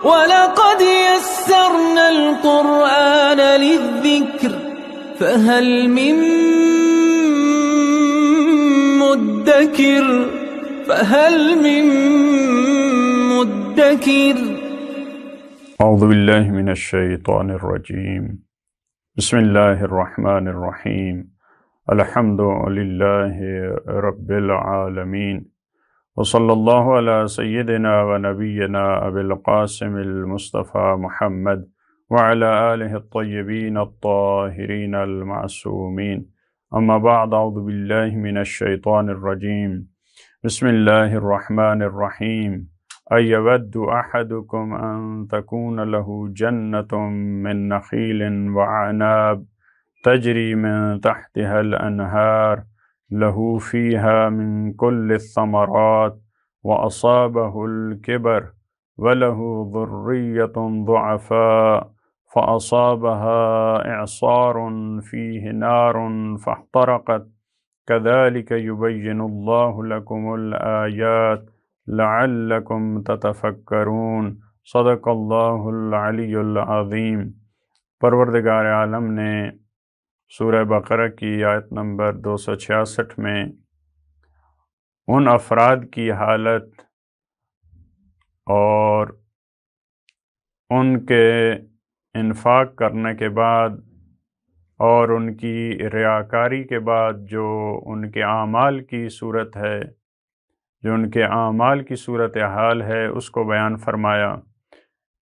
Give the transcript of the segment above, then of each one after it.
وَلَقَدْ يَسَّرْنَا الْقُرْآنَ لِلذِّكْرِ فَهَلْ مِن مُدَّكِرٍ اعوذ باللہ من الشیطان الرجیم بسم اللہ الرحمن الرحیم الحمد للہ رب العالمین وصلی اللہ علی سیدنا و نبینا ابی القاسم المصطفى محمد وعلى آلہ الطیبین الطاہرین المعصومین اما بعد اعوذ باللہ من الشیطان الرجیم بسم اللہ الرحمن الرحیم ایود احدکم ان تکون له جنة من نخیل وعناب تجری من تحتها الانہار له فیها من كل الثمرات واصابه الكبر وله ذریة ضعفاء فأصابها إعصار فيه نار فاحترقت كذلك يبين الله لكم الآيات لعلكم تتفكرون صدق اللہ العلی العظیم۔ پروردگار عالم نے سورہ بقرہ کی آیت نمبر 266 میں ان افراد کی حالت اور ان کے انفاق کرنے کے بعد اور ان کی ریاکاری کے بعد جو ان کے اعمال کی صورت ہے، جو ان کے اعمال کی صورتحال ہے، اس کو بیان فرمایا۔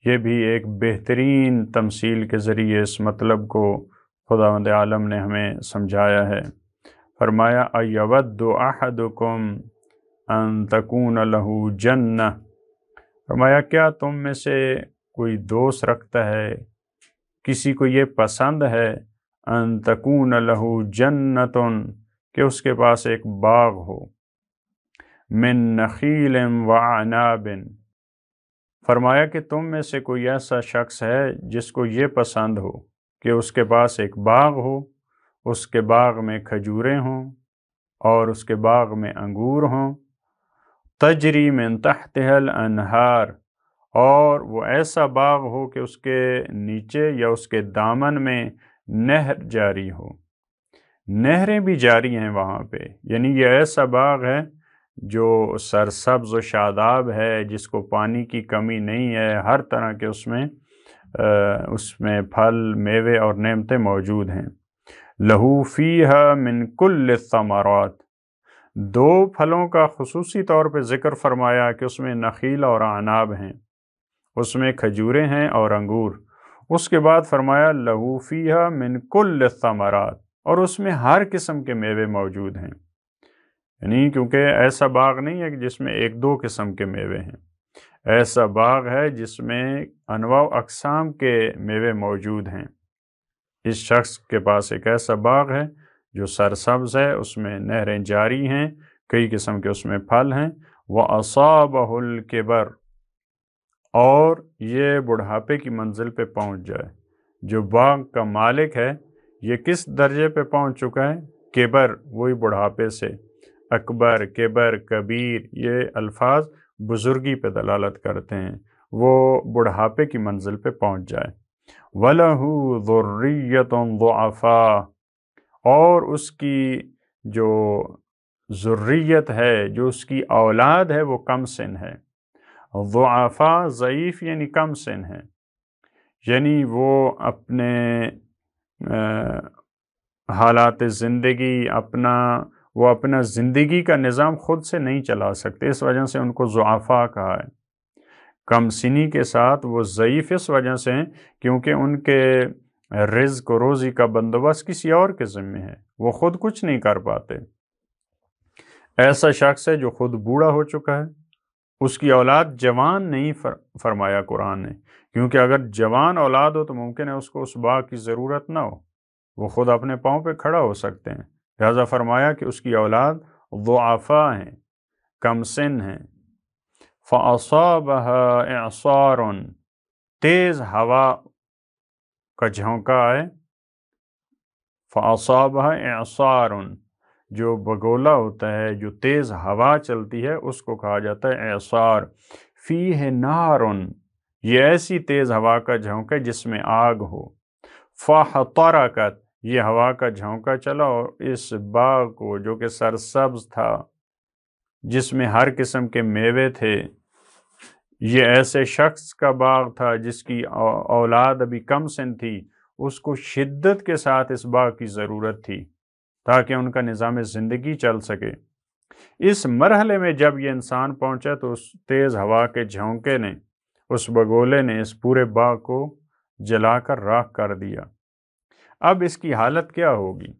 یہ بھی ایک بہترین تمثیل کے ذریعے اس مطلب کو خداوند عالم نے ہمیں سمجھایا ہے۔ فرمایا ایود احدکم ان تکون لہ جنہ، فرمایا کیا تم میں سے کوئی دوست رکھتا ہے، کسی کو یہ پسند ہے ان تکون لہ جنۃ کہ اس کے پاس ایک باغ ہو، من نخیل وعناب، فرمایا کہ تم میں سے کوئی ایسا شخص ہے جس کو یہ پسند ہو کہ اس کے پاس ایک باغ ہو، اس کے باغ میں کھجوریں ہوں اور اس کے باغ میں انگور ہوں، تجری من تحتها الانہار، اور وہ ایسا باغ ہو کہ اس کے نیچے یا اس کے دامن میں نہر جاری ہو، نہریں بھی جاری ہیں وہاں پہ، یعنی یہ ایسا باغ ہے جو سرسبز و شاداب ہے، جس کو پانی کی کمی نہیں ہے، ہر طرح کے اس میں پھل، میوے اور نعمتیں موجود ہیں۔ لہو فیہا من کل الثمرات، دو پھلوں کا خصوصی طور پہ ذکر فرمایا کہ اس میں نخیل اور عناب ہیں، اس میں کھجوریں ہیں اور انگور۔ اس کے بعد فرمایا لہو فیہا من کل الثمرات، اور اس میں ہر قسم کے میوے موجود ہیں، یعنی کیونکہ ایسا باغ نہیں ہے کہ جس میں ایک دو قسم کے میوے ہیں، ایسا باغ ہے جس میں انواع و اقسام کے میوے موجود ہیں۔ اس شخص کے پاس ایک ایسا باغ ہے جو سرسبز ہے، اس میں نہریں جاری ہیں، کئی قسم کے اس میں پھل ہیں، وَأَصَابَهُ الْكِبَرُ، اور یہ بڑھاپے کی منزل پہ پہنچ جائے۔ جو باغ کا مالک ہے یہ کس درجے پہ پہنچ چکا ہے؟ کبر، وہی بڑھاپے سے، اکبر، کبر، کبیر، یہ الفاظ بزرگی پہ دلالت کرتے ہیں، وہ بڑھاپے کی منزل پہ پہنچ جائے۔ وَلَهُ ذُرِّيَّةٌ ضُعَفَاء، اور اس کی جو ذریت ہے، جو اس کی اولاد ہے، وہ کم سن ہے۔ ضعفاء، ضعیف یعنی کم سن ہے، یعنی وہ اپنے حالات زندگی، وہ اپنا زندگی کا نظام خود سے نہیں چلا سکتے، اس وجہ سے ان کو ضعفاء کہا ہے۔ کم سنی کے ساتھ وہ ضعیف اس وجہ سے ہیں کیونکہ ان کے رزق و روزی کا بندوبست کسی اور کے ذمہ ہے، وہ خود کچھ نہیں کر پاتے۔ ایسا شخص ہے جو خود بوڑھا ہو چکا ہے، اس کی اولاد جوان نہیں فرمایا قرآن نے، کیونکہ اگر جوان اولاد ہو تو ممکن ہے اس کو اس باغ کی ضرورت نہ ہو، وہ خود اپنے پاؤں پہ کھڑا ہو سکتے ہیں، لہذا فرمایا کہ اس کی اولاد ضعفاء ہیں، کم سن ہیں۔ فَأَصَابَهَا إِعْصَارٌ، تیز ہوا کا جھونکا آئے، فَأَصَابَهَا إِعْصَارٌ، جو بگولا ہوتا ہے، جو تیز ہوا چلتی ہے، اس کو کہا جاتا ہے اعصار۔ فیہ نار، یہ ایسی تیز ہوا کا جھونکا جس میں آگ ہو۔ فَحَطَرَكَتْ، یہ ہوا کا جھونکا چلا اور اس باغ کو جو کہ سرسبز تھا، جس میں ہر قسم کے میوے تھے، یہ ایسے شخص کا باغ تھا جس کی اولاد ابھی کم سن تھی، اس کو شدت کے ساتھ اس باغ کی ضرورت تھی تاکہ ان کا نظام زندگی چل سکے۔ اس مرحلے میں جب یہ انسان پہنچا تو اس تیز ہوا کے جھونکے نے، اس بگولے نے اس پورے باغ کو جلا کر راکھ کر دیا۔ اب اس کی حالت کیا ہوگی؟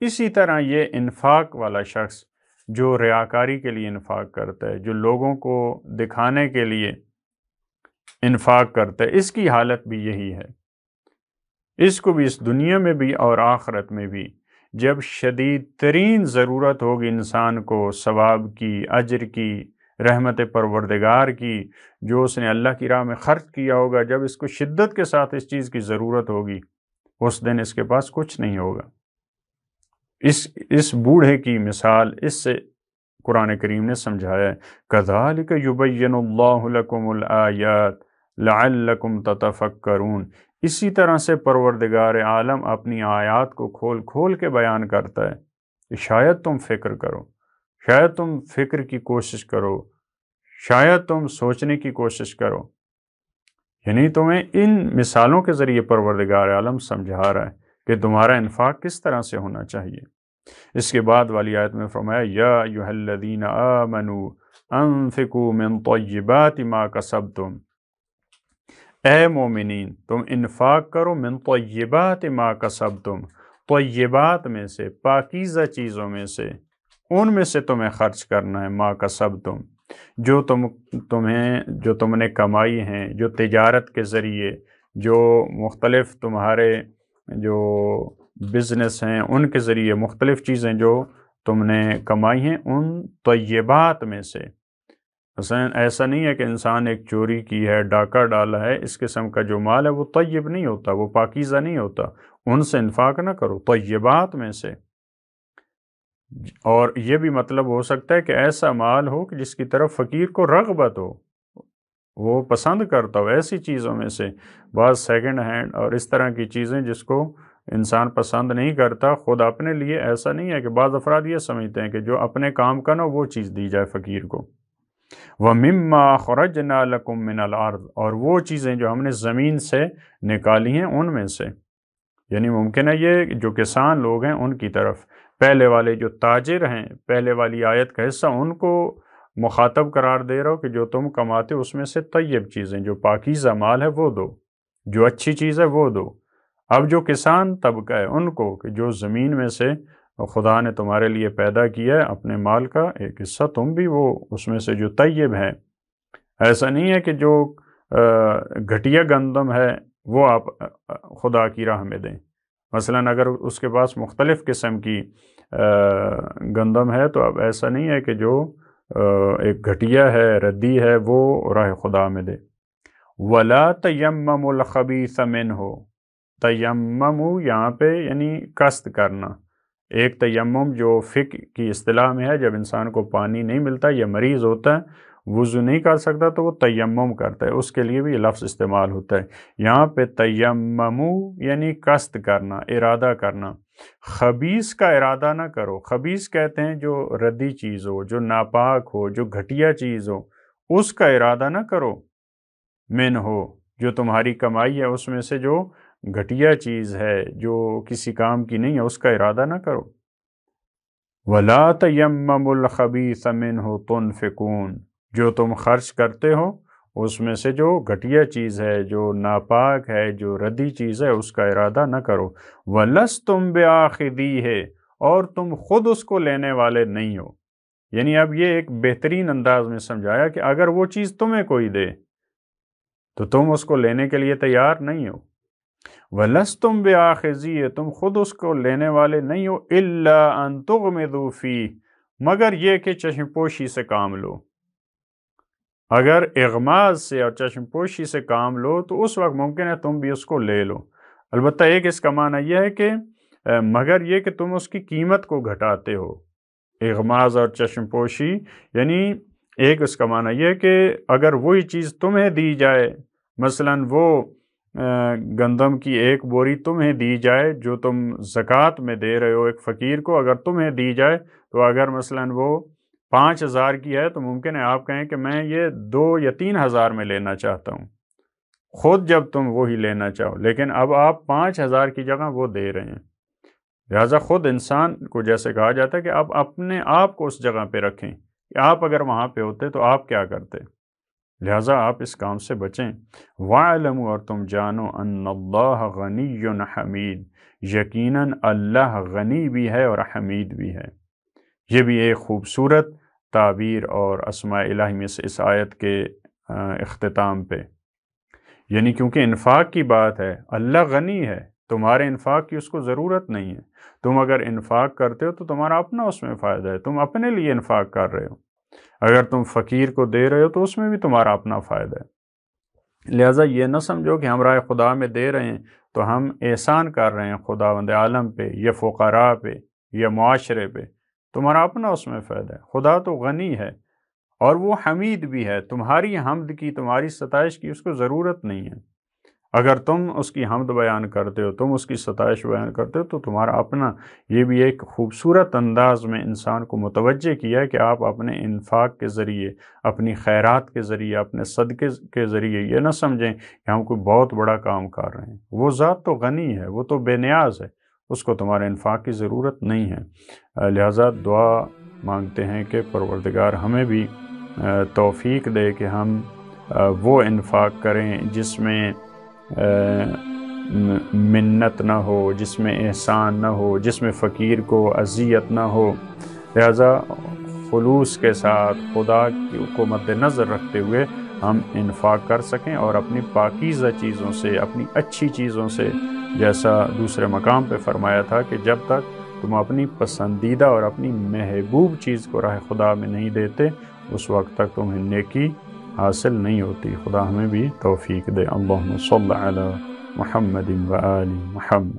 اسی طرح یہ انفاق والا شخص جو ریاکاری کے لیے انفاق کرتا ہے، جو لوگوں کو دکھانے کے لیے انفاق کرتا ہے، اس کی حالت بھی یہی ہے۔ اس کو بھی اس دنیا میں بھی اور آخرت میں بھی جب شدید ترین ضرورت ہوگی انسان کو ثواب کی، اجر کی، رحمت پروردگار کی، جو اس نے اللہ کی راہ میں خرچ کیا ہوگا، جب اس کو شدت کے ساتھ اس چیز کی ضرورت ہوگی، اس دن اس کے پاس کچھ نہیں ہوگا۔ اس بوڑھے کی مثال اس سے قرآن کریم نے سمجھایا ہے، كَذَلِكَ يُبَيِّنُ اللَّهُ لَكُمُ الْآيَاتِ لَعَلَّكُمْ تَتَفَكَّرُونَ، اسی طرح سے پروردگار عالم اپنی آیات کو کھول کھول کے بیان کرتا ہے کہ شاید تم فکر کرو، شاید تم فکر کی کوشش کرو، شاید تم سوچنے کی کوشش کرو۔ یعنی تمہیں ان مثالوں کے ذریعے پروردگار عالم سمجھا رہا ہے کہ تمہارا انفاق کس طرح سے ہونا چاہیے۔ اس کے بعد والی آیت میں فرمایا، یا ایھا الذین آمنوا انفقوا من طیبات ما کسبتم، اے مومنین تم انفاق کرو من طیبات ما کسبتم، طیبات میں سے، پاکیزہ چیزوں میں سے، ان میں سے تمہیں خرچ کرنا ہے، ما کسبتم، جو تم نے کمائی ہیں، جو تجارت کے ذریعے، جو مختلف تمہارے جو بزنس ہیں ان کے ذریعے مختلف چیزیں جو تم نے کمائی ہیں، ان طیبات میں سے۔ ایسا نہیں ہے کہ انسان ایک چوری کی ہے، ڈاکہ ڈالا ہے، اس قسم کا جو مال ہے وہ طیب نہیں ہوتا، وہ پاکیزہ نہیں ہوتا، ان سے انفاق نہ کرو، طیبات میں سے۔ اور یہ بھی مطلب ہو سکتا ہے کہ ایسا مال ہو کہ جس کی طرف فقیر کو رغبت ہو، وہ پسند کرتا ہو، ایسی چیزوں میں سے۔ بعض سیکنڈ ہینڈ اور اس طرح کی چیزیں جس کو انسان پسند نہیں کرتا خود اپنے لیے، ایسا نہیں ہے کہ بعض افراد یہ سمجھتے ہیں کہ جو اپنے کام کا نہ وہ چیز دی جائے فقیر کو۔ وَمِمَّا أَخْرَجْنَا لَكُم مِّنَ الْأَرْضِ، اور وہ چیزیں جو ہم نے زمین سے نکالی ہیں ان میں سے۔ یعنی ممکن ہے یہ جو کسان لوگ ہیں ان کی طرف، پہلے والے جو تاجر ہیں، پہلے والی آیت کا حصہ ان کو مخاطب قرار دے رہا ہو کہ جو تم کماتے ہو اس میں سے طیب چیزیں، جو پاکیزہ مال ہے وہ دو، جو اچھی چیز ہے وہ دو۔ اب جو کسان طبقہ ہے ان کو کہ جو زمین میں سے خدا نے تمہارے لیے پیدا کیا ہے، اپنے مال کا ایک حصہ تم بھی وہ اس میں سے جو طیب ہے۔ ایسا نہیں ہے کہ جو گھٹیا گندم ہے وہ آپ خدا کی راہ میں دیں۔ مثلا اگر اس کے پاس مختلف قسم کی گندم ہے تو اب ایسا نہیں ہے کہ جو ایک گھٹیا ہے، ردی ہے، وہ راہ خدا میں دے۔ وَلَا تَيَمَّمُوا الْخَبِيثَ مِنْهُ، تیمم یہاں پہ یعنی قصد کرنا۔ ایک تیمم جو فقہ کی اصطلاح میں ہے، جب انسان کو پانی نہیں ملتا یا مریض ہوتا ہے، وضو نہیں کر سکتا تو وہ تیمم کرتا ہے، اس کے لیے بھی یہ لفظ استعمال ہوتا ہے۔ یہاں پہ تیممو یعنی قصد کرنا، ارادہ کرنا۔ خبیث کا ارادہ نہ کرو۔ خبیث کہتے ہیں جو ردی چیز ہو، جو ناپاک ہو، جو گھٹیا چیز ہو، اس کا ارادہ نہ کرو۔ من ہو، جو تمہاری کمائی ہے اس میں سے جو گھٹیا چیز ہے، جو کسی کام کی نہیں ہے، اس کا ارادہ نہ کرو۔ وَلَا تَيَمَّمُوا الْخَبِيثَ مِنْهُ تُنْفِقُونَ، جو تم خرچ کرتے ہو اس میں سے جو گھٹیا چیز ہے، جو ناپاک ہے، جو ردی چیز ہے، اس کا ارادہ نہ کرو۔ وَلَسْتُمْ بِآخِذِيهِ، اور تم خود اس کو لینے والے نہیں ہو۔ یعنی اب یہ ایک بہترین انداز میں سمجھایا کہ اگر وہ چیز تمہیں کوئی دے تو تم اس کو لینے کے لیے تیار نہیں ہو۔ وَلَسْتُمْ بِآخِذِيهِ، تم خود اس کو لینے والے نہیں ہو، إِلَّا أَن تُغْمِضُوا فِيهِ، مگر یہ کہ چشم پوشی سے کام لو۔ اگر اغماض سے اور چشم پوشی سے کام لو تو اس وقت ممکن ہے تم بھی اس کو لے لو۔ البتہ ایک اس کا معنی یہ ہے کہ مگر یہ کہ تم اس کی قیمت کو گھٹاتے ہو۔ اغماض اور چشم پوشی یعنی ایک اس کا معنی یہ ہے کہ اگر وہی چیز تمہیں دی جائے مثلاً وہ گندم کی ایک بوری تمہیں دی جائے جو تم زکوٰۃ میں دے رہے ہو ایک فقیر کو، اگر تمہیں دی جائے تو اگر مثلاً وہ 5,000 کی ہے تو ممکن ہے آپ کہیں کہ میں یہ 2 یا 3,000 میں لینا چاہتا ہوں، خود جب تم وہی لینا چاہو، لیکن اب آپ 5,000 کی جگہ وہ دے رہے ہیں۔ لہٰذا خود انسان کو جیسے کہا جاتا ہے کہ آپ اپنے آپ کو اس جگہ پہ رکھیں کہ آپ اگر وہاں پہ ہوتے تو آپ کیا کرتے، لہٰذا آپ اس کام سے بچیں۔ وَاعْلَمُوا، اور تم جانو، ان اللہ غنی حمید، یقیناً اللہ غنی بھی ہے اور حمید بھی ہے۔ یہ بھی ایک خوبصورت تعبیر اور اسماء الہی میں سے اس آیت کے اختتام پہ، یعنی کیونکہ انفاق کی بات ہے، اللہ غنی ہے، تمہارے انفاق کی اس کو ضرورت نہیں ہے، تم اگر انفاق کرتے ہو تو تمہارا اپنا اس میں فائدہ ہے، تم اپنے لیے انفاق کر رہے ہو، اگر تم فقیر کو دے رہے ہو تو اس میں بھی تمہارا اپنا فائدہ ہے۔ لہٰذا یہ نہ سمجھو کہ ہم راہ خدا میں دے رہے ہیں تو ہم احسان کر رہے ہیں خداوند عالم پہ یا فقراء پہ یا معاشرے پہ، تمہارا اپنا اس میں فائدہ ہے۔ خدا تو غنی ہے اور وہ حمید بھی ہے، تمہاری حمد کی، تمہاری ستائش کی اس کو ضرورت نہیں ہے۔ اگر تم اس کی حمد بیان کرتے ہو، تم اس کی ستائش بیان کرتے ہو تو تمہارا اپنا، یہ بھی ایک خوبصورت انداز میں انسان کو متوجہ کیا ہے کہ آپ اپنے انفاق کے ذریعے، اپنی خیرات کے ذریعے، اپنے صدقے کے ذریعے یہ نہ سمجھیں کہ ہم کوئی بہت بڑا کام کر رہے ہیں، وہ ذات تو غنی ہے، وہ تو بے نیاز ہے، اس کو تمہارے انفاق کی ضرورت نہیں ہے۔ لہٰذا دعا مانگتے ہیں کہ پروردگار ہمیں بھی توفیق دے کہ ہم وہ انفاق کریں جس میں منت نہ ہو، جس میں احسان نہ ہو، جس میں فقیر کو اذیت نہ ہو۔ لہذا خلوص کے ساتھ خدا کو مد نظر رکھتے ہوئے ہم انفاق کر سکیں اور اپنی پاکیزہ چیزوں سے، اپنی اچھی چیزوں سے، جیسا دوسرے مقام پہ فرمایا تھا کہ جب تک تم اپنی پسندیدہ اور اپنی محبوب چیز کو راہ خدا میں نہیں دیتے اس وقت تک تمہیں نیکی حاصل نہیں ہوتی۔ خدا ہمیں بھی توفیق دے۔ اللہم صل علی محمد و آل محمد۔